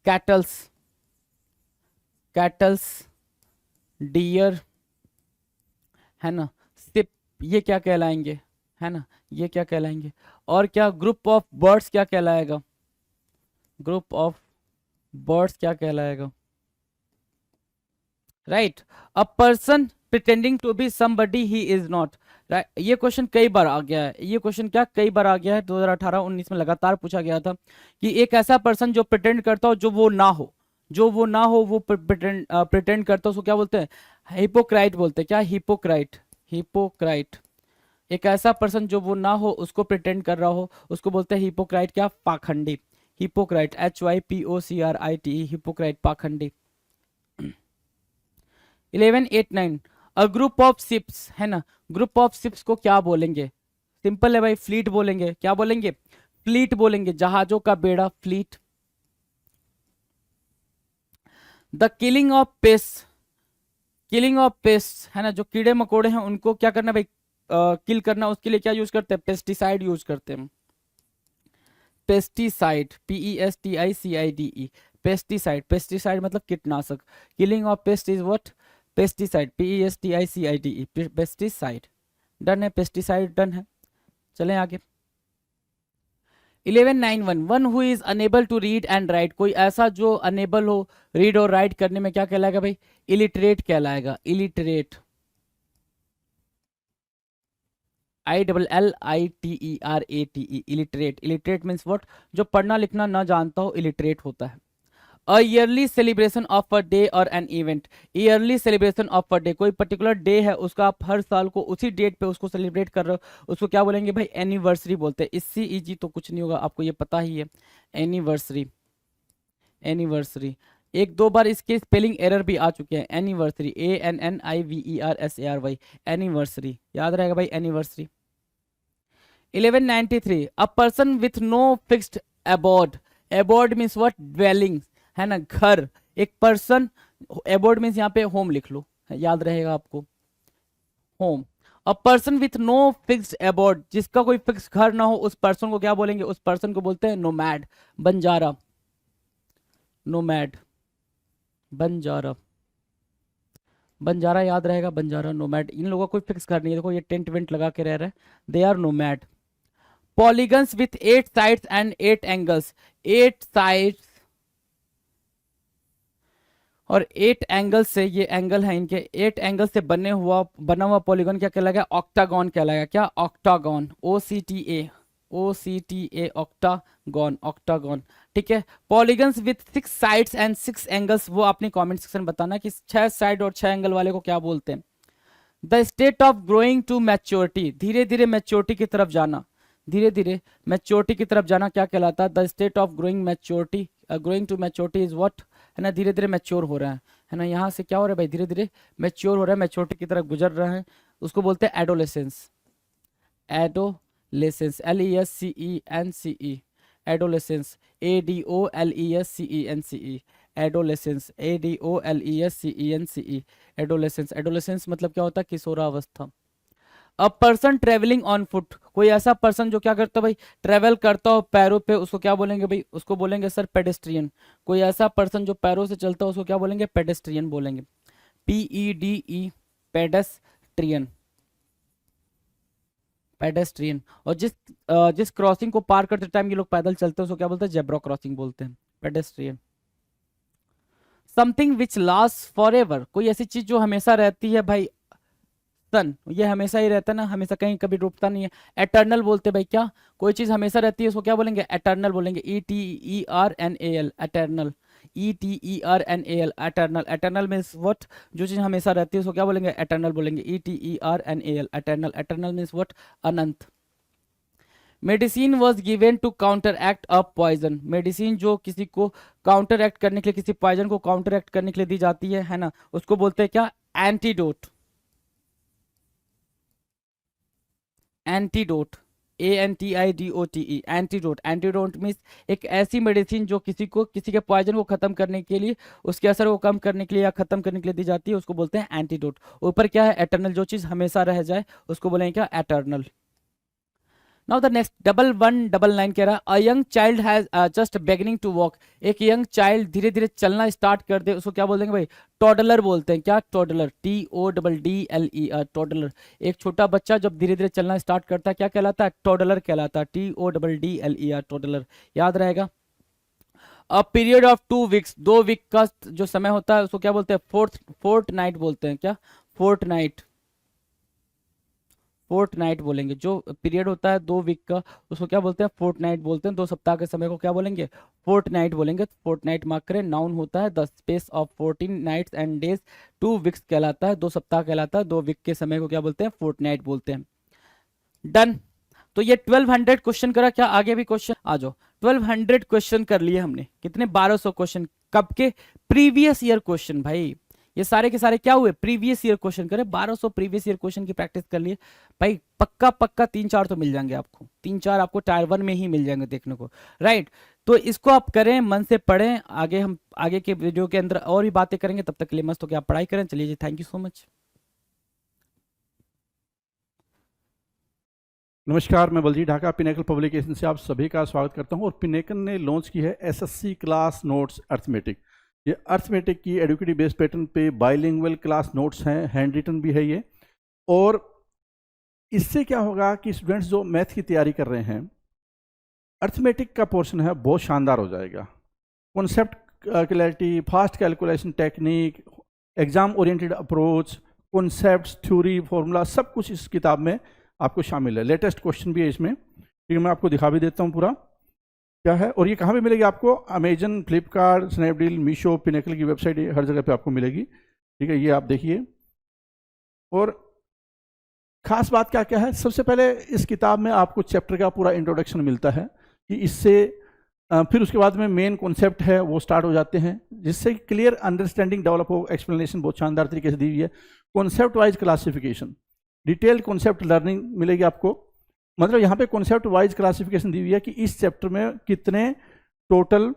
cattles, cattles, deer, है ना, सिप, ये क्या कहलाएंगे? है ना, ये क्या कहलाएंगे? और क्या ग्रुप ऑफ बर्ड्स क्या कहलाएगा? ग्रुप ऑफ बर्ड्स क्या कहलाएगा? Right. A person pretending to be somebody he is not, right. ये क्वेश्चन कई बार आ गया है, ये क्वेश्चन क्या कई बार आ गया है, 2018-19 में लगातार पूछा गया था कि एक ऐसा पर्सन जो प्रिटेंड करता हो जो वो ना हो, जो वो ना हो, वो प्रिटेंड करता हो, उसको क्या बोलते हैं? हिपोक्राइट बोलते हैं। क्या? Hypocrite, hypocrite. एक ऐसा पर्सन जो वो ना हो, उसको प्रिटेंड कर रहा हो, उसको बोलते हैं हिपोक्राइट। क्या? पाखंडी, हिपोक्राइट, HYPOCRITE, हिपोक्राइट, पाखंडी। 1189, अ ग्रुप ऑफ शिप्स, है ना, ग्रुप ऑफ शिप्स को क्या बोलेंगे? सिंपल है भाई, फ्लीट बोलेंगे। क्या बोलेंगे? फ्लीट बोलेंगे, जहाजों का बेड़ा, fleet. The killing of paste, killing of paste, है ना, जो कीड़े मकोड़े हैं उनको क्या करना भाई? किल करना, उसके लिए क्या यूज करते हैं? पेस्टिसाइड यूज करते हैं, पेस्टिसाइड, PESTICIDE, पेस्टिसाइड। पेस्टिसाइड मतलब कीटनाशक। Killing of pest is what? Pesticide, PESTICIDE, pesticide. Done है, पेस्टिसाइड डन है। चलें आगे। 1191, one who is unable to read and write, कोई ऐसा जो अनेबल हो रीड और राइट करने में, क्या कहलाएगा भाई? इलिटरेट कहलाएगा, illiterate, ILLITERATE, illiterate. Illiterate means what? जो पढ़ना लिखना ना जानता हो, इलिटरेट होता है। A yearly celebration of a day or an event, yearly celebration of a day, कोई पर्टिकुलर डे है, उसका आप हर साल को उसी डेट पे उसको सेलिब्रेट कर रहे हो, उसको क्या बोलेंगे भाई? एनिवर्सरी बोलते हैं। इससे इजी तो कुछ नहीं होगा, आपको ये पता ही है, एनिवर्सरी, एनिवर्सरी। एक दो बार इसके स्पेलिंग एरर भी आ चुके हैं, एनिवर्सरी, ANNIVERSARY, एनिवर्सरी, याद रहेगा भाई, anniversary. 1193, a person with no fixed abode, abode means what? Dwelling, है ना, घर। एक पर्सन, अबोर्ड मीन्स यहाँ पे होम लिख लो, याद रहेगा आपको, home. A person with no fixed abode, जिसका कोई फिक्स घर ना हो, उस पर्सन को क्या बोलेंगे? उस पर्सन को बोलते हैं नोमैड, बंजारा, नोमैड, बंजारा, बंजारा याद रहेगा, बंजारा, नोमैड। इन लोगों का कोई फिक्स घर नहीं है, देखो ये टेंट वेंट लगा के रह रहे हैं, they are nomad. Polygons with 8 sides and 8 angles, 8 sides और 8 एंगल से, ये एंगल है इनके, 8 एंगल से बना हुआ पॉलीगन क्या कहलाएगा? ऑक्टागन कहलाएगा। क्या? ऑक्टागन, OCTA, ऑक्टागन, ऑक्टागन, ठीक है। Polygons with 6 sides and 6 angles, वो आपने कमेंट सेक्शन बताना कि 6 साइड और 6 एंगल वाले को क्या बोलते हैं। The state of growing to maturity, धीरे धीरे मैच्योरिटी की तरफ जाना, धीरे धीरे मैच्योरिटी की तरफ जाना क्या कहलाता है? The state of growing maturity, growing to maturity is what? है ना, धीरे धीरे मैच्योर हो रहा है ना, यहाँ से क्या हो रहा है भाई? धीरे धीरे मैच्योर हो रहा है, मैच्योरिटी की तरफ गुजर रहा है, उसको बोलते हैं adolescence, adolescence, LESCENCE, adolescence, ADOLESCENCE, adolescence, ADOLESCENCE, adolescence. Adolescence मतलब क्या होता है? किशोरावस्था। A person travelling on foot, कोई ऐसा पर्सन जो क्या करता है भाई? ट्रेवल करता हो पैरों पे, उसको क्या बोलेंगे भाई? उसको बोलेंगे सर पेडेस्ट्रियन। कोई ऐसा पर्सन जो पैरों से चलता हो, उसको क्या बोलेंगे? पेडेस्ट्रियन बोलेंगे, PEDE, पेडेस्ट्रियन, पेडेस्ट्रियन। और जिस क्रॉसिंग को पार करते टाइम ये लोग पैदल चलते हैं, उसको क्या बोलते हैं? जेब्रा क्रॉसिंग बोलते हैं, pedestrian. Something which last for ever, कोई ऐसी चीज जो हमेशा रहती है भाई, सततन, ये हमेशा ही रहता है ना, हमेशा कहीं कभी रुकता नहीं है। एटर्नल बोलते हैं भाई, क्या कोई चीज हमेशा रहती है उसको क्या बोलेंगे? एटर्नल बोलेंगे। ETERNAL, eternal. ETERNAL, eternal. Eternal means what? जो चीज हमेशा रहती है उसको क्या बोलेंगे? एटर्नल बोलेंगे। ETERNAL, eternal. Eternal means what? अनंत। Medicine was given to counteract a poison, medicine जो किसी को काउंटर एक्ट करने के लिए, किसी पॉइजन को काउंटर एक्ट करने के लिए दी जाती है ना, उसको बोलते हैं क्या? Antidote. Antidote, ANTIDOTE, antidote. Antidote means एक ऐसी मेडिसिन जो किसी को, किसी के पॉइजन को खत्म करने के लिए, उसके असर को कम करने के लिए या खत्म करने के लिए दी जाती है, उसको बोलते हैं एंटीडोट। ऊपर क्या है? एटर्नल, जो चीज हमेशा रह जाए उसको बोलेंगे क्या? एटर्नल। नाउ द नेक्स्ट, 1199 कह रहा है a young child has just beginning to walk, एक यंग चाइल्ड धीरे धीरे चलना स्टार्ट कर दे, उसको क्या बोल देंगे भाई? टॉडलर बोलते हैं। क्या? Toddler, TODDLER, toddler. एक छोटा बच्चा जब धीरे धीरे चलना स्टार्ट करता है क्या कहलाता है? टॉडलर कहलाता है। TODDLER, toddler. याद रहेगा। A period of 2 weeks, 2 week का जो समय होता है उसको क्या बोलते हैं? फोर्थ नाइट बोलते हैं। क्या? फोर्थ नाइट, फोर्थ नाइट बोलेंगे। जो पीरियड होता है 2 वीक का उसको क्या बोलते हैं? फोर्थ नाइट बोलते हैं। 2 सप्ताह के समय को क्या बोलेंगे? फोर्थ नाइट बोलेंगे। फोर्थ नाइट मार्क करें, नाउन होता है। The space of 14 nights and days, 2 weeks कहलाता है, 2 सप्ताह कहलाता है। 2 वीक के समय को क्या बोलते हैं? फोर्थ नाइट बोलते हैं। डन। तो ये 1200 क्वेश्चन करा। क्या आगे भी क्वेश्चन? आ जाओ। 1200 क्वेश्चन कर लिए हमने। कितने? 1200 क्वेश्चन। कब के? प्रीवियस ईयर क्वेश्चन भाई। ये सारे के सारे क्या हुए? प्रीवियस ईयर क्वेश्चन करे। 1200 प्रीवियस ईयर क्वेश्चन की प्रैक्टिस कर लिए भाई। पक्का पक्का 3-4 तो मिल जाएंगे आपको। 3-4 आपको टायर 1 में ही मिल जाएंगे देखने को, राइट? तो इसको आप करें, मन से पढ़ें। आगे हम आगे के वीडियो के अंदर और भी बातें करेंगे। तब तक के लिए मस्त हो के आप पढ़ाई करें। चलिए जी, थैंक यू सो मच। नमस्कार, मैं बलजीत ढाका पिनेकल पब्लिकेशन से आप सभी का स्वागत करता हूं। और पिनेकल ने लॉन्च की है SSC क्लास नोट्स अर्थमेटिक। ये अर्थमेटिक की एडुकेटिव बेस्ड पैटर्न पे बाइलिंगुअल क्लास नोट्स हैं, हैंड रिटन भी है ये। और इससे क्या होगा कि स्टूडेंट्स जो मैथ की तैयारी कर रहे हैं, अर्थमेटिक का पोर्शन है बहुत शानदार हो जाएगा। Concept clarity, fast calculation technique, exam oriented approach, concepts, theory, formula, सब कुछ इस किताब में आपको शामिल है। लेटेस्ट क्वेश्चन भी है इसमें। ठीक है, मैं आपको दिखा भी देता हूँ पूरा क्या है। और ये कहाँ पे मिलेगी आपको? Amazon, Flipkart, Snapdeal, Meesho, pinnacle की वेबसाइट, हर जगह पे आपको मिलेगी। ठीक है, ये आप देखिए। और खास बात क्या क्या है? सबसे पहले इस किताब में आपको चैप्टर का पूरा इंट्रोडक्शन मिलता है कि इससे फिर उसके बाद में मेन कॉन्सेप्ट है वो स्टार्ट हो जाते हैं, जिससे क्लियर अंडरस्टैंडिंग डेवलप हो। एक्सप्लेनेशन बहुत शानदार तरीके से दी हुई है। Concept wise classification, detailed concept learning मिलेगी आपको। मतलब यहाँ पे कॉन्सेप्ट वाइज क्लासिफिकेशन दी हुई है कि इस चैप्टर में कितने टोटल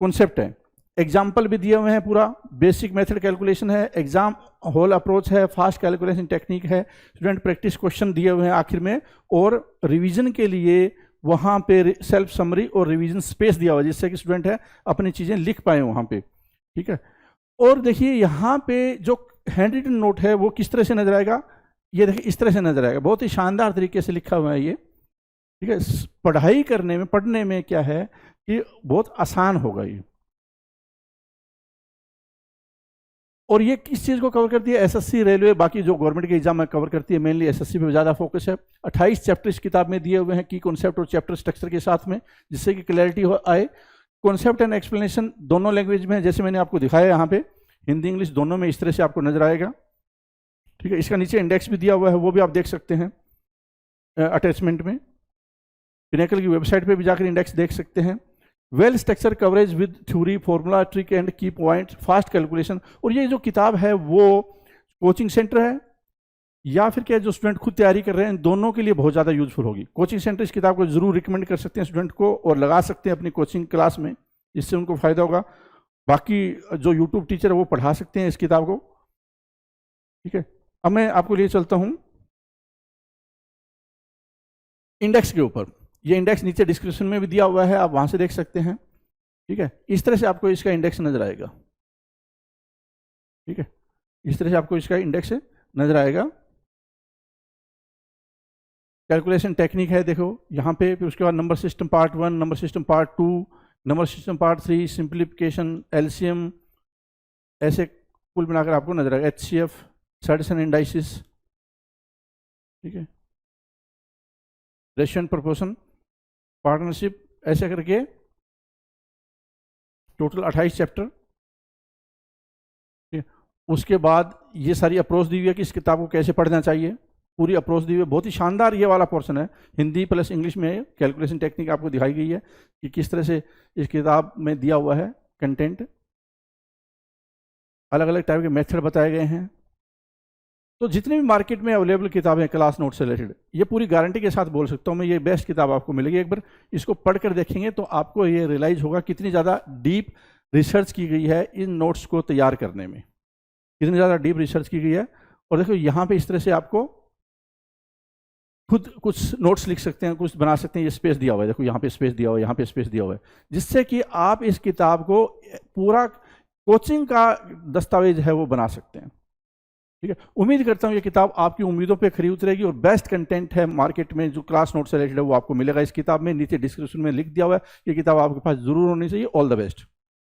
कॉन्सेप्ट हैं। एग्जाम्पल भी दिए हुए हैं, पूरा बेसिक मेथड कैलकुलेशन है, एग्जाम होल अप्रोच है, फास्ट कैलकुलेशन टेक्निक है, स्टूडेंट प्रैक्टिस क्वेश्चन दिए हुए हैं आखिर में, और रिवीजन के लिए वहाँ पे सेल्फ समरी और रिवीजन स्पेस दिया हुआ है, जिससे कि स्टूडेंट है अपनी चीज़ें लिख पाए वहाँ पे। ठीक है। और देखिए यहाँ पे जो हैंड रिटन नोट है वो किस तरह से नजर आएगा? ये देखिए इस तरह से नजर आएगा, बहुत ही शानदार तरीके से लिखा हुआ है ये। ठीक है, पढ़ाई करने में, पढ़ने में क्या है कि बहुत आसान होगा ये। और ये किस चीज़ को कवर करती है? SSC, रेलवे, बाकी जो गवर्नमेंट के एग्जाम में कवर करती है। मेनली SSC पे ज़्यादा फोकस है। 28 चैप्टर इस किताब में दिए हुए हैं की कॉन्सेप्ट और चैप्टर स्ट्रक्चर के साथ में, जिससे कि क्लैरिटी आए। कॉन्सेप्ट एंड एक्सप्लेनेशन दोनों लैंग्वेज में, जैसे मैंने आपको दिखाया यहाँ पे, हिंदी इंग्लिश दोनों में इस तरह से आपको नजर आएगा। ठीक है, इसका नीचे इंडेक्स भी दिया हुआ है, वो भी आप देख सकते हैं अटैचमेंट में। पिनेकल की वेबसाइट पे भी जाकर इंडेक्स देख सकते हैं। Well structure coverage with theory, formula, trick and की पॉइंट, फास्ट कैलकुलेशन। और ये जो किताब है वो कोचिंग सेंटर है या फिर क्या जो स्टूडेंट खुद तैयारी कर रहे हैं, दोनों के लिए बहुत ज़्यादा यूजफुल होगी। कोचिंग सेंटर इस किताब को जरूर रिकमेंड कर सकते हैं स्टूडेंट को, और लगा सकते हैं अपनी कोचिंग क्लास में, जिससे उनको फायदा होगा। बाकी जो यूट्यूब टीचर है वो पढ़ा सकते हैं इस किताब को। ठीक है, अब मैं आपको लिए चलता हूँ इंडेक्स के ऊपर। ये इंडेक्स नीचे डिस्क्रिप्शन में भी दिया हुआ है, आप वहां से देख सकते हैं। ठीक है, इस तरह से आपको इसका इंडेक्स नजर आएगा। ठीक है, इस तरह से आपको इसका इंडेक्स नजर आएगा। कैलकुलेशन टेक्निक है, देखो यहाँ पे। फिर उसके बाद number system part 1, number system part 2, number system part 3, simplification, LCM, ऐसे कुल मिलाकर आपको नजर आएगा। HCF, सैडिसन इंडाइसिस, ठीक है, रेशियो एंड प्रोपोर्शन, पार्टनरशिप, ऐसे करके टोटल 28 चैप्टर। ठीक है, उसके बाद ये सारी अप्रोच दी हुई है कि इस किताब को कैसे पढ़ना चाहिए, पूरी अप्रोच दी हुई है। बहुत ही शानदार ये वाला पोर्शन है, हिंदी प्लस इंग्लिश में कैलकुलेशन टेक्निक आपको दिखाई गई है कि किस तरह से इस किताब में दिया हुआ है कंटेंट, अलग अलग टाइप के मेथड बताए गए हैं। तो जितने भी मार्केट में अवेलेबल किताबें हैं क्लास नोट से रिलेटेड, ये पूरी गारंटी के साथ बोल सकता हूँ मैं, ये बेस्ट किताब आपको मिलेगी। एक बार इसको पढ़कर देखेंगे तो आपको ये रियलाइज होगा कितनी ज़्यादा डीप रिसर्च की गई है इन नोट्स को तैयार करने में, कितनी ज़्यादा डीप रिसर्च की गई है। और देखो यहाँ पे इस तरह से आपको खुद कुछ नोट्स लिख सकते हैं, कुछ बना सकते हैं। ये स्पेस दिया हुआ है, देखो यहाँ पे स्पेस दिया हुआ है, यहाँ पे स्पेस दिया हुआ है, जिससे कि आप इस किताब को पूरा कोचिंग का दस्तावेज है वो बना सकते हैं। ठीक है, उम्मीद करता हूँ ये किताब आपकी उम्मीदों पे खरी उतरेगी और बेस्ट कंटेंट है मार्केट में जो क्लास नोट से रिलेटेड है वो आपको मिलेगा इस किताब में। नीचे डिस्क्रिप्शन में लिख दिया हुआ है, ये किताब आपके पास जरूर होनी चाहिए। All the best.